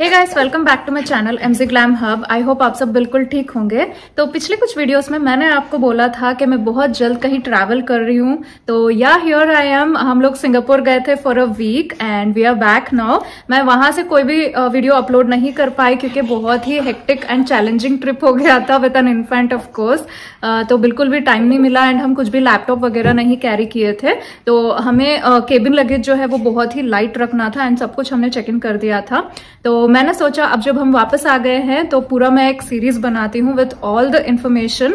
Hey guys, welcome back to my channel MG glam hub. I hope आप सब बिल्कुल ठीक होंगे। तो पिछले कुछ वीडियोस में मैंने आपको बोला था कि मैं बहुत जल्द कहीं ट्रैवल कर रही हूँ। तो या हियर आई एम। हम लोग सिंगापुर गए थे for a week and we are back now. मैं वहां से कोई भी वीडियो अपलोड नहीं कर पाई क्योंकि बहुत ही हेक्टिक एंड चैलेंजिंग ट्रिप हो गया था with an infant of course. तो बिल्कुल भी टाइम नहीं मिला एंड हम कुछ भी लैपटॉप वगैरह नहीं कैरी किए थे। तो हमें केबिन लगेज जो है वो बहुत ही लाइट रखना था एंड सब कुछ हमने चेक इन कर दिया था। तो मैंने सोचा अब जब हम वापस आ गए हैं तो पूरा मैं एक सीरीज बनाती हूँ विद ऑल द इन्फॉर्मेशन,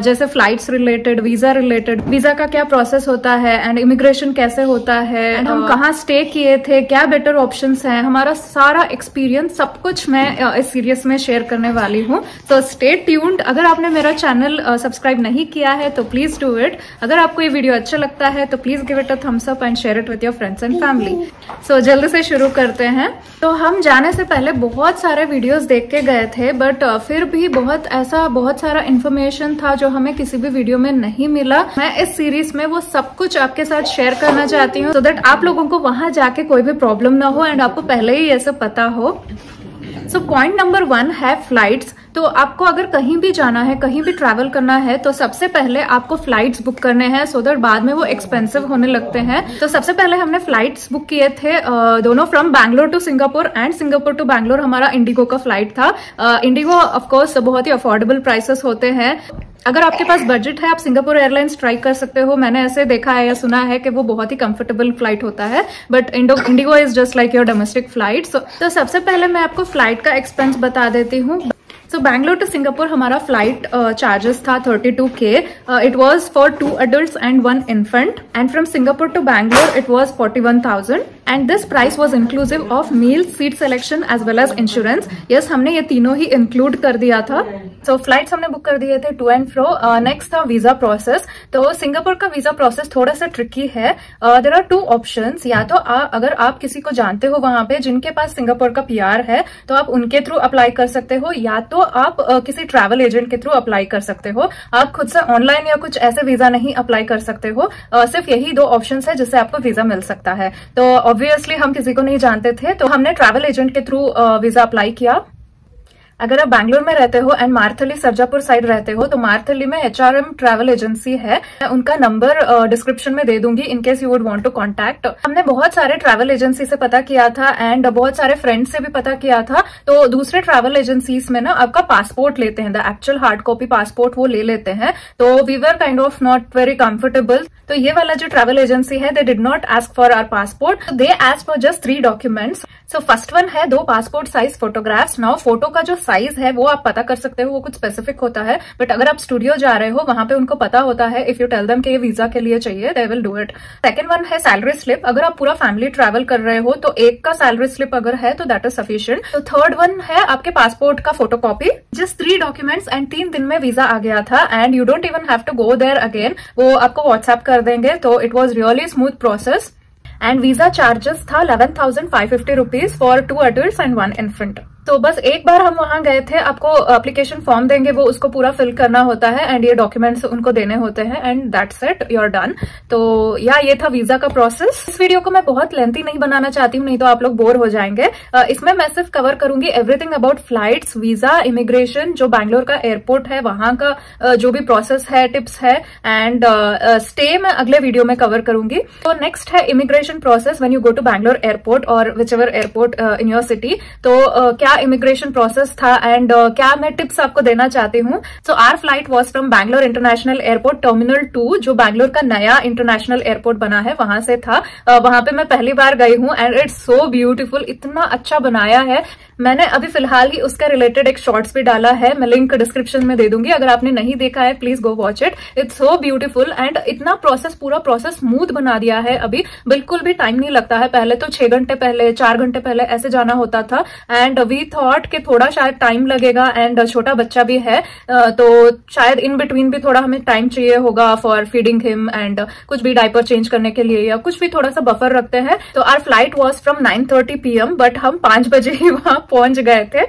जैसे फ्लाइट्स रिलेटेड, वीजा का क्या प्रोसेस होता है एंड इमिग्रेशन कैसे होता है एंड हम कहाँ स्टे किए थे, क्या बेटर ऑप्शंस हैं, हमारा सारा एक्सपीरियंस सब कुछ मैं इस सीरीज में शेयर करने वाली हूँ। तो स्टे ट्यून्ड। अगर आपने मेरा चैनल सब्सक्राइब नहीं किया है तो प्लीज डू इट। अगर आपको ये वीडियो अच्छा लगता है तो please give it a thumbs up and share it with your friends and family. So जल्दी से शुरू करते हैं। तो हम जाने से पहले बहुत सारे वीडियोस देख के गए थे, बट फिर भी बहुत सारा इन्फॉर्मेशन था जो हमें किसी भी वीडियो में नहीं मिला। मैं इस सीरीज में वो सब कुछ आपके साथ शेयर करना चाहती हूँ सो दैट आप लोगों को वहां जाके कोई भी प्रॉब्लम ना हो एंड आपको पहले ही ये सब पता हो। सो पॉइंट नंबर 1 है फ्लाइट्स। तो आपको अगर कहीं भी जाना है, कहीं भी ट्रैवल करना है तो सबसे पहले आपको फ्लाइट्स बुक करने हैं सो दैट बाद में वो एक्सपेंसिव होने लगते हैं। तो सबसे पहले हमने फ्लाइट्स बुक किए थे दोनों from Bangalore to Singapore and Singapore to Bangalore. हमारा इंडिगो का फ्लाइट था। इंडिगो ऑफकोर्स बहुत ही अफोर्डेबल प्राइसेस होते हैं। अगर आपके पास बजट है आप सिंगापुर एयरलाइंस ट्राई कर सकते हो। मैंने ऐसे देखा है या सुना है कि वो बहुत ही कंफर्टेबल फ्लाइट होता है, but Indigo is just like your domestic flight. तो सबसे पहले मैं आपको फ्लाइट का एक्सपेंस बता देती हूँ। So बैंगलोर टू सिंगापुर हमारा फ्लाइट चार्जेस था 32K। It was for 2 adults and 1 infant and from Singapore to Bangalore it was 41,000 and this price was inclusive of meals, seat selection as well as insurance। Yes, हमने ये तीनों ही include कर दिया था। So flights हमने book कर दिए थे टू एंड फ्रो। नेक्स्ट था वीजा प्रोसेस। तो सिंगापुर का वीजा प्रोसेस थोड़ा सा ट्रिकी है। There are 2 options. या तो अगर आप किसी को जानते हो वहां पे जिनके पास सिंगापुर का PR है तो आप उनके थ्रू अप्लाई कर सकते हो, या तो आप किसी ट्रैवल एजेंट के थ्रू अप्लाई कर सकते हो। आप खुद से ऑनलाइन या कुछ ऐसे वीजा नहीं अप्लाई कर सकते हो। सिर्फ यही 2 ऑप्शंस है जिससे आपको वीजा मिल सकता है। तो ऑब्वियसली हम किसी को नहीं जानते थे तो हमने ट्रैवल एजेंट के थ्रू वीजा अप्लाई किया। अगर आप बैंगलोर में रहते हो एंड मार्थली सरजापुर साइड रहते हो तो मार्थली में HRM ट्रैवल एजेंसी है। मैं उनका नंबर डिस्क्रिप्शन में दे दूंगी in case you would want to contact. हमने बहुत सारे ट्रैवल एजेंसी से पता किया था एंड बहुत सारे फ्रेंड्स से भी पता किया था। तो दूसरे ट्रैवल एजेंसीज में ना आपका पासपोर्ट लेते हैं, the actual hard copy passport वो ले लेते हैं। तो we were kind of not very comfortable. तो ये वाला जो ट्रैवल एजेंसी है they did not ask for our passport, they ask for just 3 documents. So first one है 2 passport size photographs. Now photo का जो साइज है वो आप पता कर सकते हो, वो कुछ स्पेसिफिक होता है, बट अगर आप स्टूडियो जा रहे हो वहां पे उनको पता होता है। इफ यू टेल देम कि ये वीजा के लिए चाहिए they will do it. Second one है सैलरी स्लिप। अगर आप पूरा फैमिली ट्रैवल कर रहे हो तो एक का सैलरी स्लिप अगर है तो दैट इज सफिशिएंट। तो थर्ड वन है आपके पासपोर्ट का फोटोकॉपी। जस्ट 3 डॉक्यूमेंट्स एंड 3 दिन में वीजा आ गया था and you don't even have to go there again. वो आपको व्हाट्सएप कर देंगे। तो it was really smooth process and visa charges था 11,550 rupees for 2 adults and 1 infant। तो बस एक बार हम वहां गए थे, आपको एप्लीकेशन फॉर्म देंगे, वो उसको पूरा फिल करना होता है एंड ये डॉक्यूमेंट्स उनको देने होते हैं and that's it, you are done. तो या ये था वीजा का प्रोसेस। इस वीडियो को मैं बहुत लेंथी नहीं बनाना चाहती हूँ, नहीं तो आप लोग बोर हो जाएंगे। इसमें मैं सिर्फ कवर करूंगी everything about flights, visa, immigration, जो बैंगलोर का एयरपोर्ट है वहां का जो भी प्रोसेस है, टिप्स है एंड स्टे मैं अगले वीडियो में कवर करूंगी। तो नेक्स्ट है immigration process when you go to Bangalore airport और whichever airport in your city. तो क्या इमिग्रेशन प्रोसेस था एंड क्या मैं टिप्स आपको देना चाहती हूँ। So our flight was from Bangalore international airport terminal 2, जो बैंगलोर का नया इंटरनेशनल एयरपोर्ट बना है, वहां से था। वहां पे मैं पहली बार गई हूँ एंड इट्स सो ब्यूटीफुल। इतना अच्छा बनाया है। मैंने अभी फिलहाल ही उसका रिलेटेड एक शॉर्ट्स भी डाला है, मैं लिंक डिस्क्रिप्शन में दे दूंगी। अगर आपने नहीं देखा है please go watch it. It's so beautiful and इतना पूरा प्रोसेस स्मूथ बना दिया है। अभी बिल्कुल भी टाइम नहीं लगता है। पहले तो 6 घंटे पहले, 4 घंटे पहले ऐसे जाना होता था एंड वी थॉट कि थोड़ा शायद टाइम लगेगा एंड छोटा बच्चा भी है तो शायद इन बिटवीन भी थोड़ा हमें टाइम चाहिए होगा फॉर फीडिंग हिम एंड कुछ भी डायपर चेंज करने के लिए या कुछ भी थोड़ा सा बफर रखते हैं। तो our flight was from 9:30 PM but हम 5 बजे ही वहां पहुंच गए थे।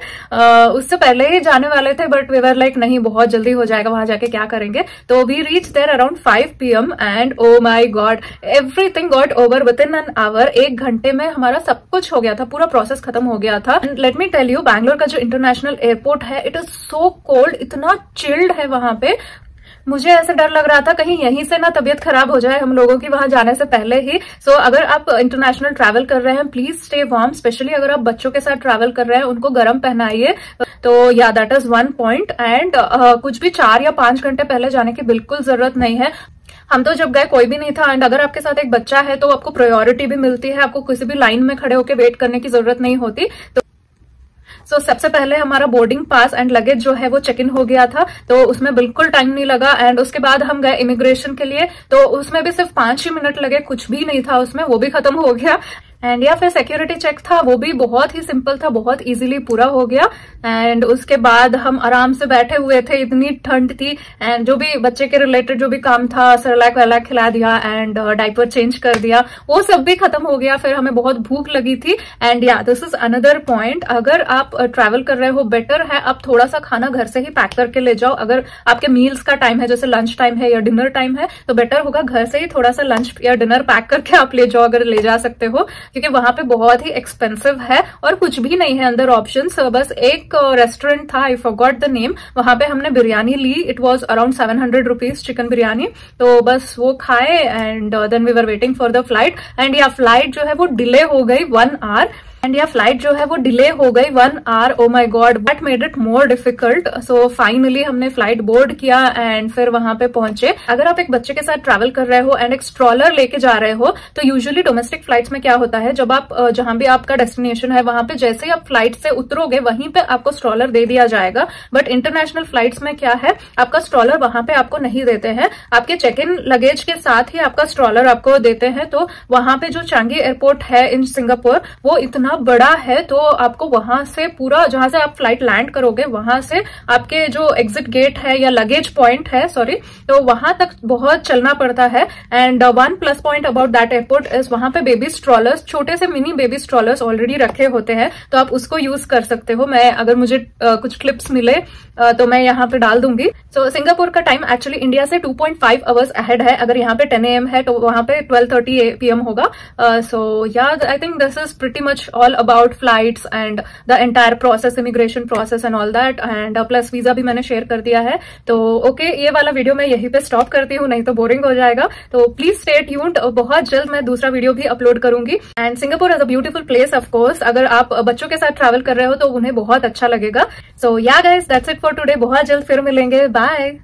उससे पहले ही जाने वाले थे, बट वी वर लाइक नहीं, बहुत जल्दी हो जाएगा, वहां जाके क्या करेंगे। तो we reach there around 5 PM and oh my god, everything got over within an hour. 1 घंटे में हमारा सब कुछ हो गया था, पूरा प्रोसेस खत्म हो गया था। Let me tell you, Bangalore का जो इंटरनेशनल एयरपोर्ट है, इट इज सो कोल्ड, इतना चिल्ड है वहां पे। मुझे ऐसे डर लग रहा था कहीं यहीं से ना तबीयत खराब हो जाए हम लोगों की वहां जाने से पहले ही। सो अगर आप इंटरनेशनल ट्रैवल कर रहे हैं, प्लीज स्टे वार्म, स्पेशली अगर आप बच्चों के साथ ट्रैवल कर रहे हैं, उनको गर्म पहनाइए। तो या that is one point. And कुछ भी 4 या 5 घंटे पहले जाने की बिल्कुल जरूरत नहीं है। हम तो जब गए कोई भी नहीं था। एंड अगर आपके साथ एक बच्चा है तो आपको प्रायोरिटी भी मिलती है, आपको किसी भी लाइन में खड़े होकर वेट करने की जरूरत नहीं होती। तो सबसे पहले हमारा बोर्डिंग पास एंड लगेज जो है वो चेक इन हो गया था, तो उसमें बिल्कुल टाइम नहीं लगा। एंड उसके बाद हम गए इमिग्रेशन के लिए, तो उसमें भी सिर्फ 5 ही मिनट लगे, कुछ भी नहीं था उसमें, वो भी खत्म हो गया। एंड या फिर सिक्योरिटी चेक था, वो भी बहुत ही सिंपल था, बहुत इजीली पूरा हो गया। एंड उसके बाद हम आराम से बैठे हुए थे, इतनी ठंड थी। एंड जो भी बच्चे के रिलेटेड जो भी काम था, सेरेलैक वेरेलैक खिला दिया एंड डायपर चेंज कर दिया, वो सब भी खत्म हो गया। फिर हमें बहुत भूख लगी थी। एंड या दिस इज अनदर पॉइंट, अगर आप ट्रैवल कर रहे हो, बेटर है आप थोड़ा सा खाना घर से ही पैक करके ले जाओ। अगर आपके मील्स का टाइम है, जैसे लंच टाइम है या डिनर टाइम है, तो बेटर होगा घर से ही थोड़ा सा लंच या डिनर पैक करके आप ले जाओ, अगर ले जा सकते हो, क्योंकि वहां पे बहुत ही एक्सपेंसिव है और कुछ भी नहीं है अंदर ऑप्शंस। बस एक रेस्टोरेंट था, आई फॉरगॉट द नेम, वहां पे हमने बिरयानी ली, it was around 700 rupees chicken biryani. तो बस वो खाए and then we were waiting for the flight. And या फ्लाइट जो है वो डिले हो गई 1 आवर। एंड या फ्लाइट जो है वो डिले हो गई 1 hour. Oh my god, that made it more difficult. So finally हमने फ्लाइट बोर्ड किया एंड फिर वहां पे पहुंचे। अगर आप एक बच्चे के साथ ट्रैवल कर रहे हो एंड एक स्ट्रॉलर लेके जा रहे हो, तो यूजुअली डोमेस्टिक फ्लाइट्स में क्या होता है, जब आप जहां भी आपका डेस्टिनेशन है वहां पे जैसे ही आप फ्लाइट से उतरोगे वहीं पे आपको स्ट्रॉलर दे दिया जाएगा। बट इंटरनेशनल फ्लाइट्स में क्या है, आपका स्ट्रॉलर वहां पे आपको नहीं देते हैं, आपके चेक इन लगेज के साथ ही आपका स्ट्रॉलर आपको देते हैं। तो वहां पे जो चांगी एयरपोर्ट है इन सिंगापुर, वो इतना बड़ा है, तो आपको वहां से पूरा, जहां से आप फ्लाइट लैंड करोगे, वहां से आपके जो एग्जिट गेट है या लगेज पॉइंट है, सॉरी, तो वहां तक बहुत चलना पड़ता है। And one plus point about that airport is वहां पे बेबी स्ट्रॉलर्स, छोटे से मिनी बेबी स्ट्रॉलर्स ऑलरेडी रखे होते हैं, तो आप उसको यूज कर सकते हो। मैं अगर मुझे कुछ क्लिप्स मिले तो मैं यहाँ पे डाल दूंगी। सो सिंगापुर का टाइम एक्चुअली इंडिया से 2.5 आवर्स अहेड है। अगर यहाँ पे 10 AM है तो वहां पे 12:30 PM होगा। सो या I think this is pretty much all about flights and the entire process, immigration process and all that. And plus visa भी मैंने शेयर कर दिया है। तो ओके, ये वाला वीडियो मैं यहीं पे स्टॉप करती हूँ, नहीं तो बोरिंग हो जाएगा। तो प्लीज स्टे ट्यून्ड, बहुत जल्द मैं दूसरा वीडियो भी अपलोड करूंगी। And Singapore is a beautiful place of course, अगर आप बच्चों के साथ ट्रैवल कर रहे हो तो उन्हें बहुत अच्छा लगेगा। सो या guys, that's it for today, बहुत जल्द फिर मिलेंगे, बाय।